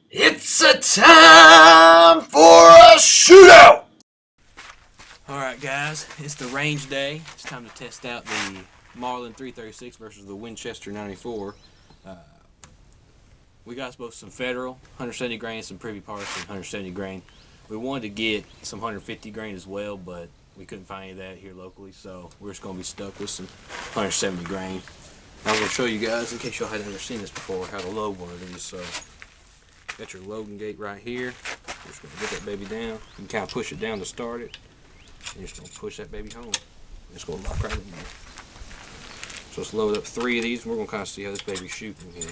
It's a time for a shootout! Alright guys, it's the range day. It's time to test out the Marlin 336 versus the Winchester 94. We got both some federal 170 grain, some privy parts and 170 grain. We wanted to get some 150 grain as well, but we couldn't find any of that here locally, so we're just going to be stuck with some 170 grain. I'm going to show you guys, in case y'all hadn't ever seen this before, how to load one of these. So, got your loading gate right here. We're just going to get that baby down. You can kind of push it down to start it. You're just going to push that baby home. It's going to lock right in there. So let's load up 3 of these, and we're going to kind of see how this baby's shooting here.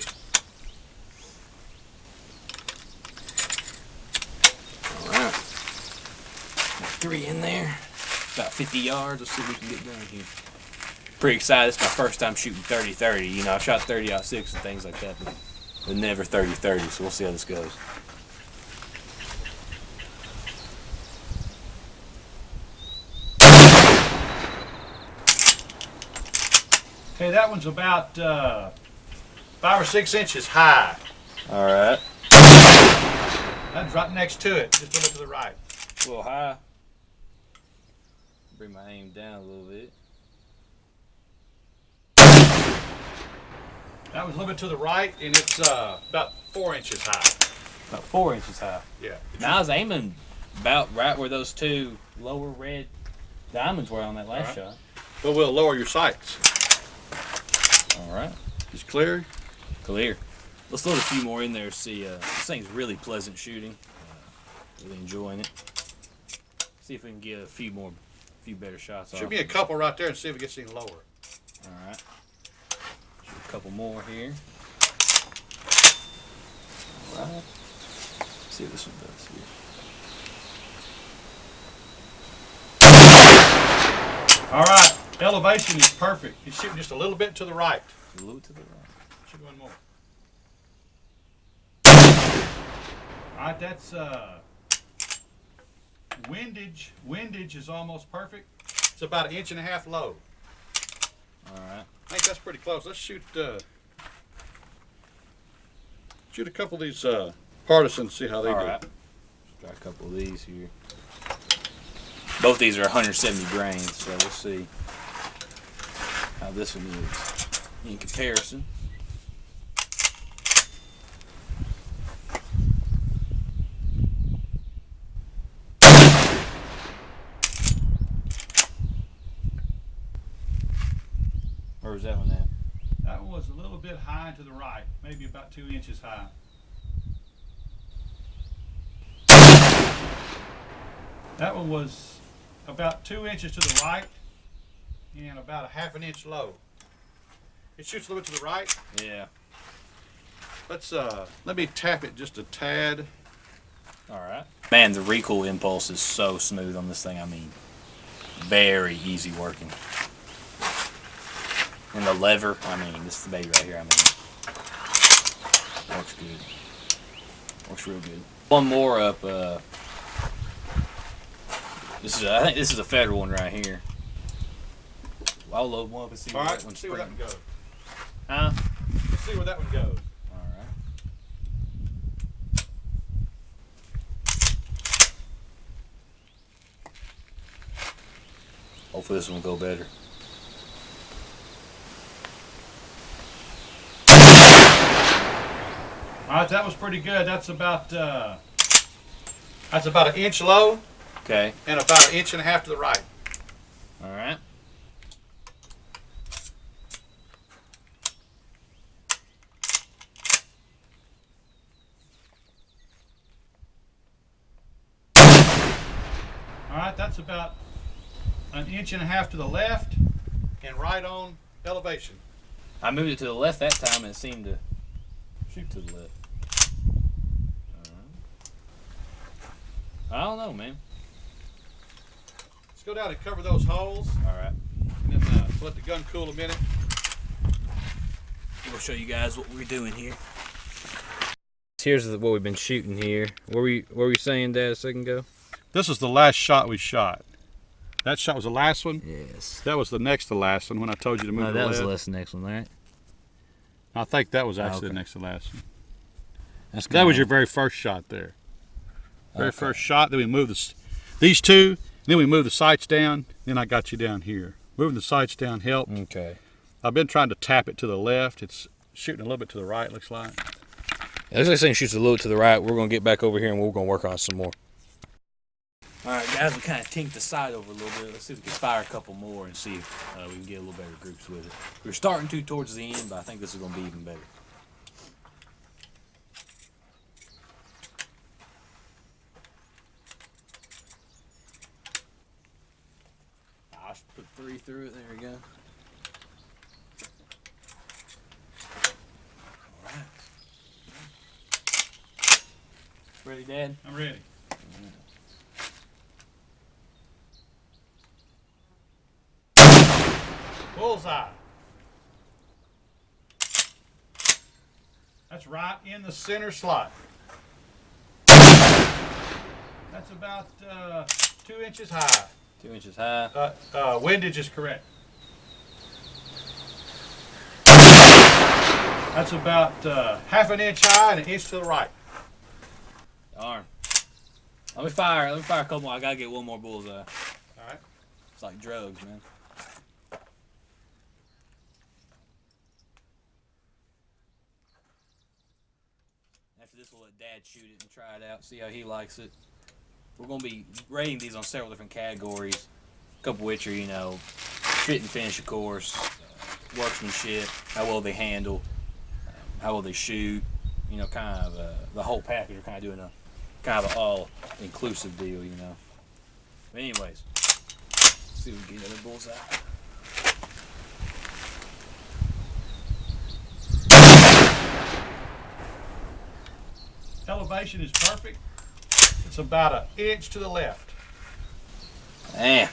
Alright. Got 3 in there. About 50 yards. Let's see if we can get done here. Pretty excited. It's my first time shooting 30-30. You know, I've shot 30-06 and things like that, but never 30-30, so we'll see how this goes. Okay, that one's about 5 or 6 inches high. Alright. That's right next to it, just a little to the right. A little high. Bring my aim down a little bit. That was a little bit to the right, and it's about 4 inches high. About 4 inches high. Yeah. Now I was aiming about right where those 2 lower red diamonds were on that last shot. But we'll lower your sights. Alright. It's clear? Clear. Let's load a few more in there. See, this thing's really pleasant shooting. Really enjoying it. See if we can get a few better shots off. Should be a couple right there and see if it gets any lower. Alright. Shoot a couple more here. Alright. See what this one does here. Alright, elevation is perfect. It's shooting just a little bit to the right. A little to the right. Shoot one more. Alright, that's windage. Windage is almost perfect. It's about 1.5 inches low. Alright. I think that's pretty close. Let's shoot a couple of these partisans, see how they do. Alright. Try a couple of these here. Both these are 170 grains, so we'll see how this one is in comparison. Where was that one at? That one was a little bit high to the right, maybe about 2 inches high. That one was about 2 inches to the right and about 1/2 inch low. It shoots a little bit to the right. Yeah. Let me tap it just a tad. Alright. Man, the recoil impulse is so smooth on this thing. I mean, very easy working. And the lever, I mean, this is the baby right here. I mean, works good. Works real good. One more up. I think this is a federal one right here. I'll load one up and see where that one's see where that one goes. Huh? Let's see where that one goes. Alright. Hopefully this one will go better. Alright, that was pretty good. That's about 1 inch low. Okay. And about 1.5 inches to the right. Alright. Alright, that's about 1.5 inches to the left and right on elevation. I moved it to the left that time and it seemed to shoot to the left. I don't know, man. Let's go down and cover those holes. Alright. And then let the gun cool a minute. We'll show you guys what we're doing here. Here's what we've been shooting here. What were you saying, Dad, a second ago? This is the last shot we shot. That shot was the last one? Yes. That was the next to last one when I told you to move to the left. That was the next one, right? I think that was actually the next to last one. That was your very first shot there. Very first shot. Then we moved these two. Then we moved the sights down. Then I got you down here. Moving the sights down helped. Okay. I've been trying to tap it to the left. It's shooting a little bit to the right, looks like. Yeah, looks like saying shoots a little to the right. We're going to get back over here and we're going to work on it some more. All right, guys, we kind of tinked the sight over a little bit. Let's see if we can fire a couple more and see if we can get a little better groups with it. We're starting to towards the end, but I think this is going to be even better. I'll just put 3 through it. There we go. All right. Ready, Dad? I'm ready. Bullseye. That's right in the center slot. That's about 2 inches high. 2 inches high. Windage is correct. That's about half an inch high and an inch to the right. Darn. Let me fire a couple more. I gotta get one more bullseye. All right. It's like drugs, man. After this, we'll let Dad shoot it and try it out, see how he likes it. We're gonna be rating these on several different categories. A couple which are, you know, fit and finish, of course, workmanship, how well they handle, how well they shoot. You know, kind of the whole package. We're kind of doing a kind of an all-inclusive deal, you know. But anyways, let's see if we can get another bullseye. Elevation is perfect. It's about an inch to the left. Man.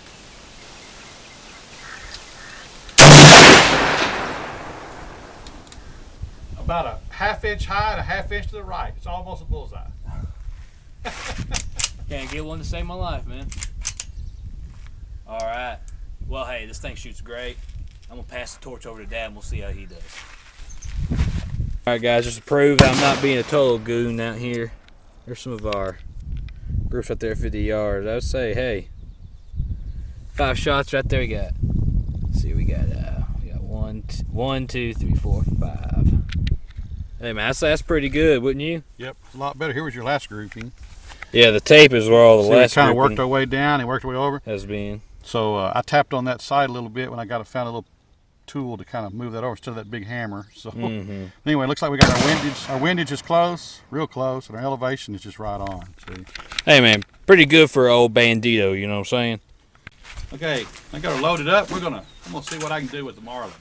About a half inch high and a half inch to the right. It's almost a bullseye. Can't get one to save my life, man. All right. Well, hey, this thing shoots great. I'm going to pass the torch over to Dad and we'll see how he does. All right, guys, just to prove that I'm not being a total goon out here, there's some of our groups right there at 50 yards. I would say, hey, 5 shots right there we got. Let's see, we got 1, 2, 3, 4, 5. Hey, man, that's pretty good, wouldn't you? Yep, a lot better. Here was your last grouping. Yeah, the tape is where all the See, last we kind of grouping worked our way down and worked our way over. has been. So I tapped on that side a little bit when I found a little tool to kind of move that over instead of that big hammer. So anyway, it looks like we got our windage. Our windage is close, real close, and our elevation is just right on. See? Hey, man, pretty good for old Bandito, you know what I'm saying? Okay, I got her loaded up. I'm gonna see what I can do with the Marlin.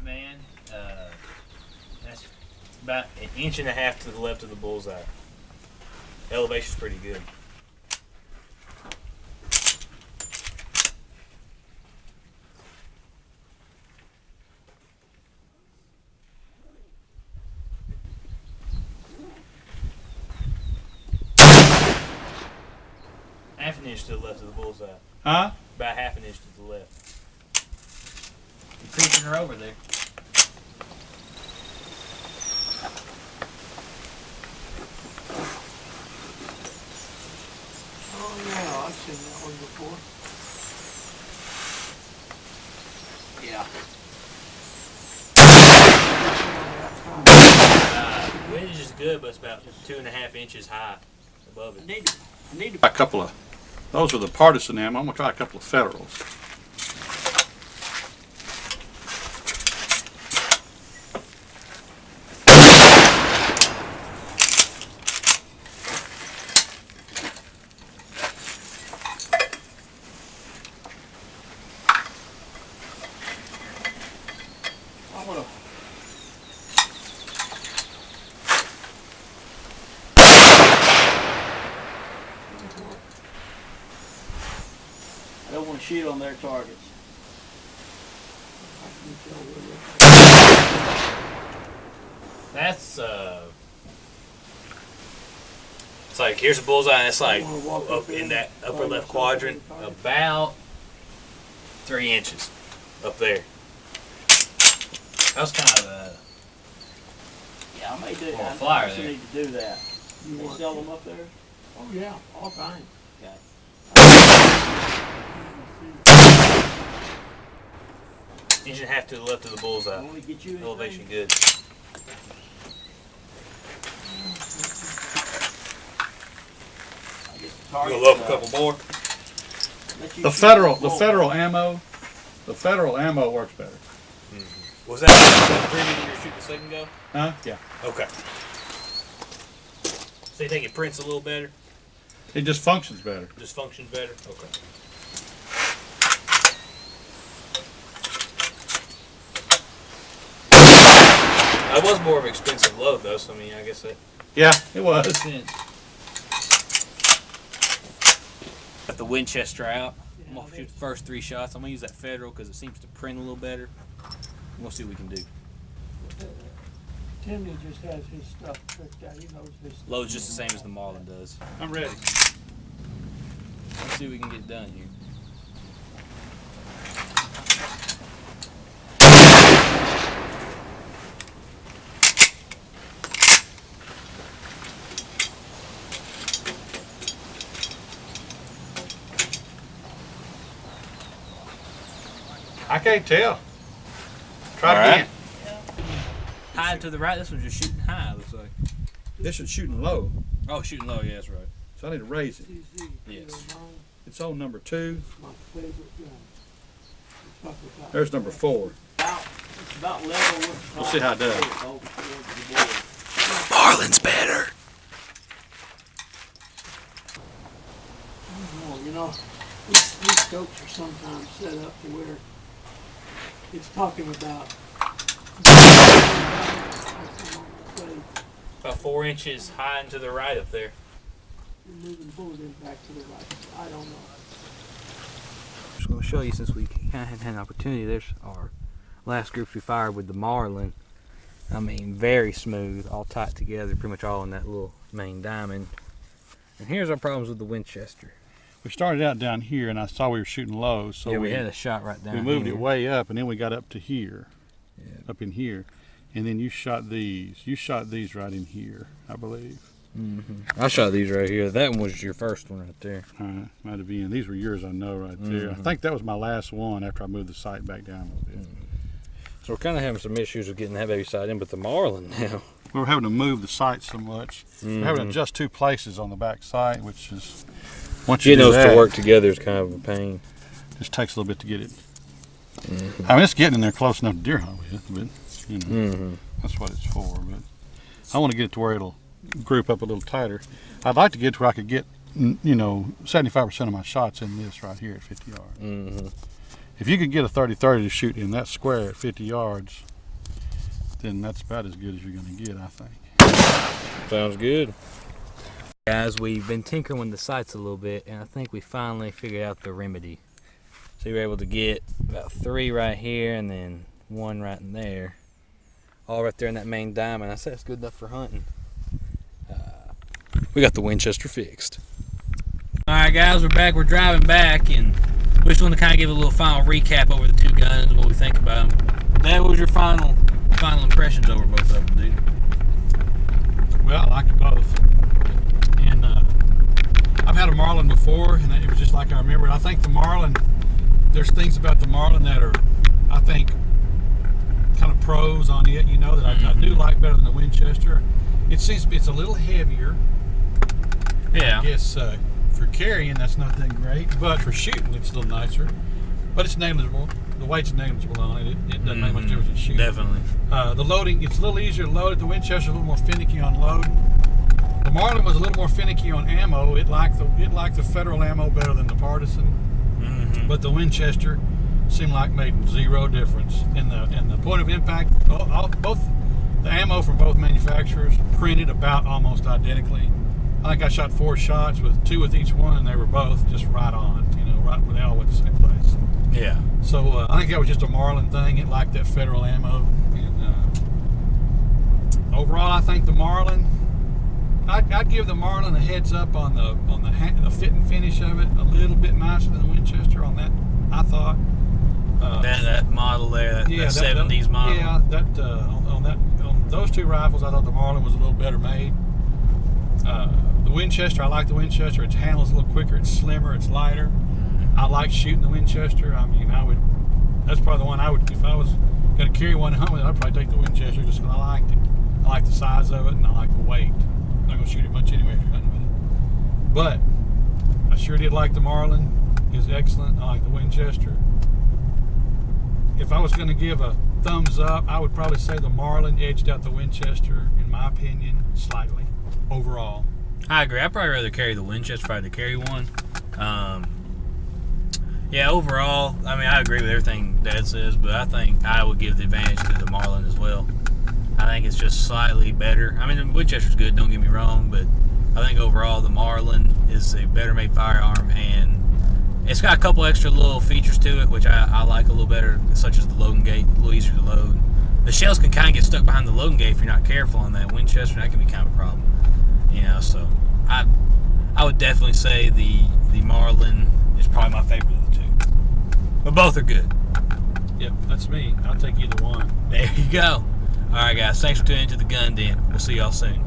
Man, that's about 1.5 inches to the left of the bullseye. Elevation's pretty good. Half an inch to the left of the bullseye. Huh? About half an inch to the left. You're creeping her over there. Oh yeah, I've seen that one before. Yeah. Windage is good, but it's about 2.5 inches high above it. I need a couple of. Those are the partisan ammo. I'm gonna try a couple of Federals. They'll want to shoot on their targets. That's it's like here's a bullseye. It's like up in that upper left quadrant, about 3 inches up there. That was kind of Yeah, I may do. Well, flyer I there. need to do that. They sell them up there. Oh yeah, all kinds. Okay. engine half to the left of the bullseye. Want me to get you anything? Elevation good. You'll load up a couple more. The federal ammo works better. Was that the premium you were shooting a second ago? Huh? Yeah. Okay. So you think it prints a little better? It just functions better. Just functions better? Okay. That was more of an expensive load though, so I mean, I guess that Yeah, it was. makes sense. Got the Winchester out. I'm going to shoot the first 3 shots. I'm going to use that Federal because it seems to print a little better. We'll see what we can do. Timmy just has his stuff tricked out. He knows this. Load's just the same as the Marlin does. I'm ready. Let's see what we can get done here. I can't tell. Try it Alright. again. High to the right. This one's just shooting high, looks like. This is shooting low, Oh, shooting low. Yeah, that's right. so I need to raise it. CZ, Yes. It's on number 2. my favorite gun. It's what we got. There's number 4. It's about level with the We'll see how it does. over towards the board. Marlin's better. You know, these scopes are sometimes set up to where it's talking about About 4 inches high and to the right up there. you're moving the bullet in back to the right. I don't know. Just going to show you since we kind of had an opportunity. There's our last groups we fired with the Marlin. I mean, very smooth, all tight together, pretty much all in that little main diamond. And here's our problems with the Winchester. We started out down here, and I saw we were shooting low, so Yeah, we had a shot right down we moved here. it way up, and then we got up to here, Yeah. up in here, and then you shot these. You shot these right in here, I believe. I shot these right here. That one was your first one right there. Might have been. These were yours, I know, right there. I think that was my last one after I moved the sight back down a little bit. So we're kind of having some issues with getting that baby sight in, but the Marlin now. We were having to move the sight so much. We're having to adjust 2 places on the back sight, which is once you Getting do those that, to work together is kind of a pain. just takes a little bit to get it. I mean, it's getting in there close enough to deer hunt with, but you know, that's what it's for. But I want to get it to where it'll group up a little tighter. I'd like to get to where I could get, 75% of my shots in this right here at 50 yards. If you could get a 30-30 to shoot in that square at 50 yards, then that's about as good as you're going to get, I think. Sounds good. Guys, we've been tinkering with the sights a little bit, and I think we finally figured out the remedy. So we were able to get about 3 right here, and then 1 right in there. All right there in that main diamond. I said it's good enough for hunting. We got the Winchester fixed. Alright guys, we're back. We're driving back, and we just want to kind of give a little final recap over the 2 guns and what we think about them. Dad, what was your final impressions over both of them, dude? Well, I liked them both. And I've had a Marlin before, and it was just like I remember. I think the Marlin, there's things about the Marlin that are, I think, kind of pros on it, that I do like better than the Winchester. It seems it's a little heavier. Yeah. I guess for carrying, that's not that great, but for shooting, it's a little nicer. But it's negligible. The weight's negligible on it. It doesn't make much difference in shooting. Definitely. The loading, it's a little easier to load. The Winchester's a little more finicky on loading. The Marlin was a little more finicky on ammo. It liked the Federal ammo better than the Partisan. But the Winchester seemed like made 0 difference in the point of impact. Both the ammo from both manufacturers printed about almost identically. I think I shot 4 shots with 2 with each one, and they were both just right on. You know, right when they all went to the same place. Yeah. So I think that was just a Marlin thing. It liked that federal ammo, and overall, I think the Marlin. I'd give the Marlin a heads up on the fit and finish of it, a little bit nicer than the Winchester on that. I thought. That model there, that 70s model. Yeah, that on those 2 rifles, I thought the Marlin was a little better made. The Winchester, I like the Winchester. Its handle's a little quicker. It's slimmer. It's lighter. I like shooting the Winchester. I mean, that's probably the one I would, if I was going to carry one to hunt with, I'd probably take the Winchester just because I liked it. I like the size of it, and I like the weight. I'm not going to shoot it much anyway if you're hunting with it. But I sure did like the Marlin. It was excellent. I like the Winchester. If I was going to give a thumbs up, I would probably say the Marlin edged out the Winchester, in my opinion, slightly, overall. I agree. I'd probably rather carry the Winchester if I had to carry one. Yeah, overall, I mean, I agree with everything Dad says, but I think I would give the advantage to the Marlin as well. I think it's just slightly better. I mean, the Winchester's good, don't get me wrong, but I think overall the Marlin is a better made firearm, and it's got a couple extra little features to it, which I like a little better, such as the loading gate, a little easier to load. The shells can kind of get stuck behind the loading gate if you're not careful on that Winchester. That can be kind of a problem, you know. So I would definitely say the Marlin is probably my favorite of the 2, but both are good. Yep, that's me. I'll take either one. There you go. All right, guys. Thanks for tuning into the Gun Den. We'll see y'all soon.